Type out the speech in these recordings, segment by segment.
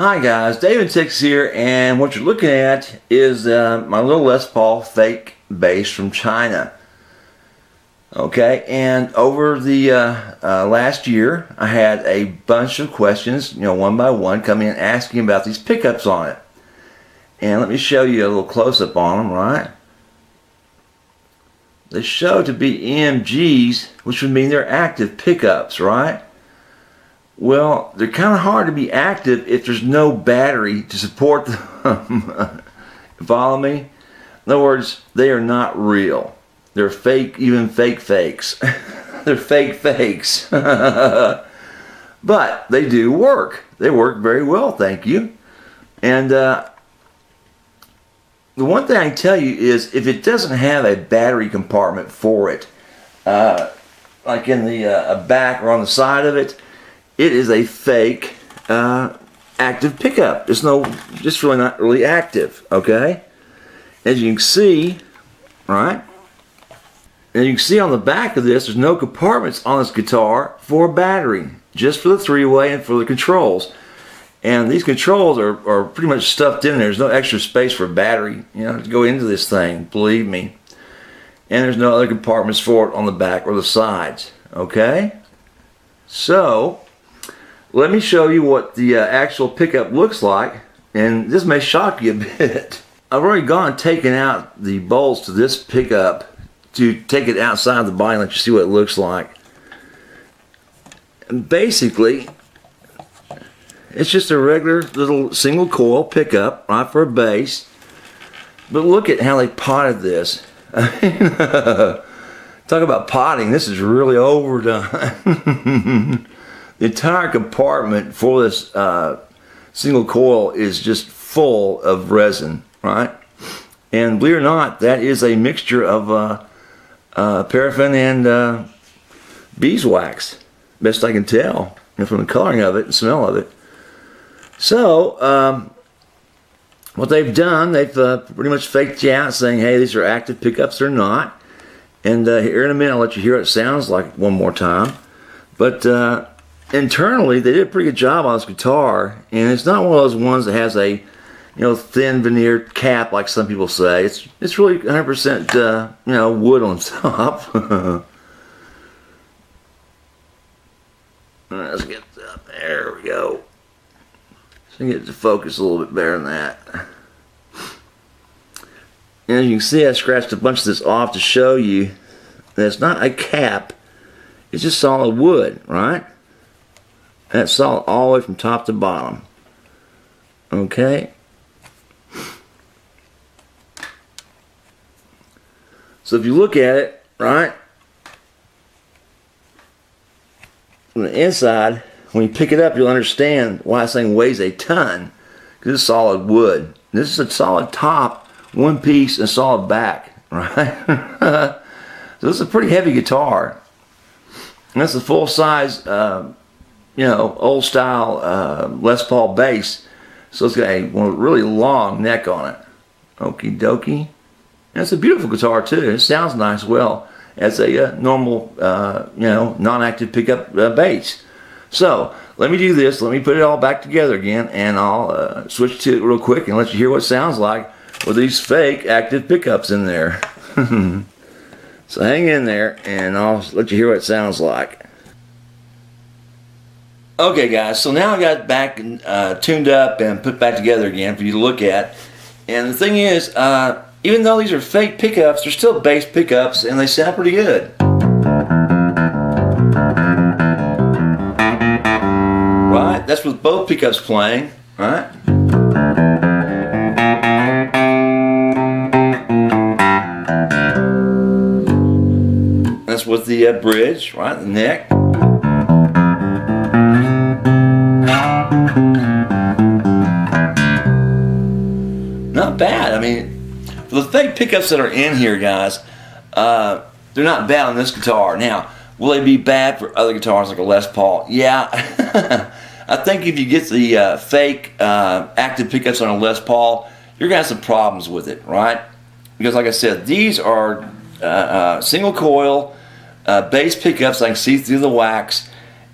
Hi guys, David Six here, and what you're looking at is my little Les Paul fake bass from China. Okay, and over the last year, I had a bunch of questions, one by one, come in asking about these pickups on it. And let me show you a little close-up on them, right? They show to be EMGs, which would mean they're active pickups, right? Well, they're kind of hard to be active if there's no battery to support them. Follow me? In other words, they are not real. They're fake, even fake fakes. They're fake fakes. But they do work. They work very well, thank you. And the one thing I can tell you is if it doesn't have a battery compartment for it, like in the back or on the side of it, it is a fake active pickup. It's really not really active, okay? As you can see, right? And you can see on the back of this, there's no compartments on this guitar for a battery, just for the three-way and for the controls. And these controls are pretty much stuffed in there. There's no extra space for a battery, to go into this thing, believe me. And there's no other compartments for it on the back or the sides, okay? So let me show you what the actual pickup looks like, and this may shock you a bit. I've already gone and taken out the bolts to this pickup to take it outside the body and let you see what it looks like. And basically, it's just a regular little single coil pickup, right, for a bass. But look at how they potted this. Talk about potting, this is really overdone. The entire compartment for this single coil is just full of resin, right? And believe it or not, that is a mixture of paraffin and beeswax, best I can tell, from the coloring of it and smell of it. So, what they've done, they've pretty much faked you out saying, hey, these are active pickups or not. And here in a minute, I'll let you hear what it sounds like one more time. But internally, they did a pretty good job on this guitar, and it's not one of those ones that has a, thin veneer cap like some people say. It's really 100%, wood on top. Let's get up there. We go. So get it to focus a little bit better than that. And as you can see, I scratched a bunch of this off to show you that it's not a cap. It's just solid wood, right? And it's solid all the way from top to bottom. Okay? So if you look at it, right, from the inside, when you pick it up, you'll understand why this thing weighs a ton. Because it's solid wood. This is a solid top, one piece, and a solid back, right? So this is a pretty heavy guitar. And that's a full-size, old style Les Paul bass. So it's got a really long neck on it. Okie dokie. And it's a beautiful guitar too. It sounds nice well as a normal, non-active pickup bass. So let me do this. Let me put it all back together again, and I'll switch to it real quick and let you hear what it sounds like with these fake active pickups in there. So hang in there, and I'll let you hear what it sounds like. Okay guys, so now I got it back tuned up and put back together again for you to look at. And the thing is, even though these are fake pickups, they're still bass pickups, and they sound pretty good. Right? That's with both pickups playing, right? That's with the bridge, right? The neck. Not bad. I mean, for the fake pickups that are in here, guys, they're not bad on this guitar. Now, will they be bad for other guitars like a Les Paul? Yeah. I think if you get the fake active pickups on a Les Paul, you're going to have some problems with it, right? Because like I said, these are single coil bass pickups I can see through the wax,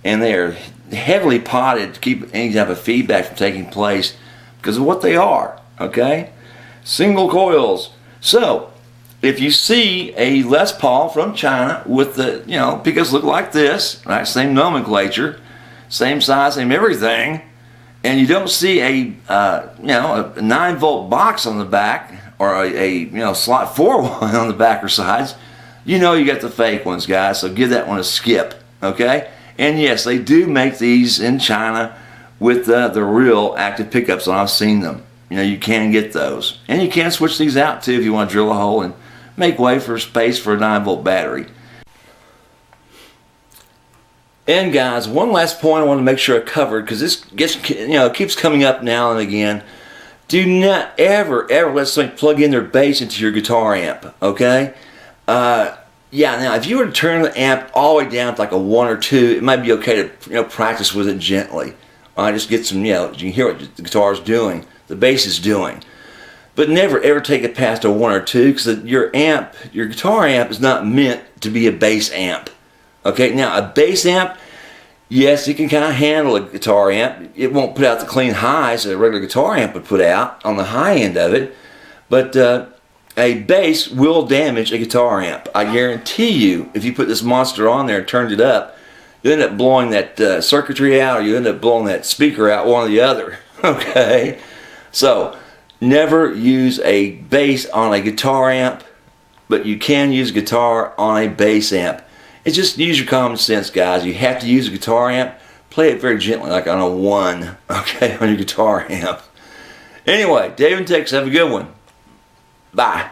and they are heavily potted to keep any type of feedback from taking place because of what they are, okay? Single coils. So, if you see a Les Paul from China with the, pickups look like this, right? Same nomenclature, same size, same everything, and you don't see a 9-volt box on the back or a slot 4 one on the back or sides, you got the fake ones, guys. So give that one a skip, okay? And yes, they do make these in China with the real active pickups, and I've seen them. You can get those, and you can switch these out too if you want to drill a hole and make way for space for a 9-volt battery. And guys, one last point I want to make sure I covered, because this keeps coming up now and again. Do not ever let somebody plug in their bass into your guitar amp, okay? Now if you were to turn the amp all the way down to like a 1 or 2, it might be okay to practice with it gently. Just get some, you can hear what the guitar is doing, the bass is doing. But never ever take it past a 1 or 2, because your guitar amp is not meant to be a bass amp. Okay, now a bass amp, yes, it can kind of handle a guitar amp. It won't put out the clean highs that a regular guitar amp would put out on the high end of it. But a bass will damage a guitar amp. I guarantee you, if you put this monster on there and turned it up, you end up blowing that circuitry out, or you end up blowing that speaker out, one or the other. Okay, so never use a bass on a guitar amp, but you can use guitar on a bass amp. It's just use your common sense, guys. You have to use a guitar amp. Play it very gently, like on a 1, okay, on your guitar amp. Anyway, Dave and Tex, have a good one. Bye.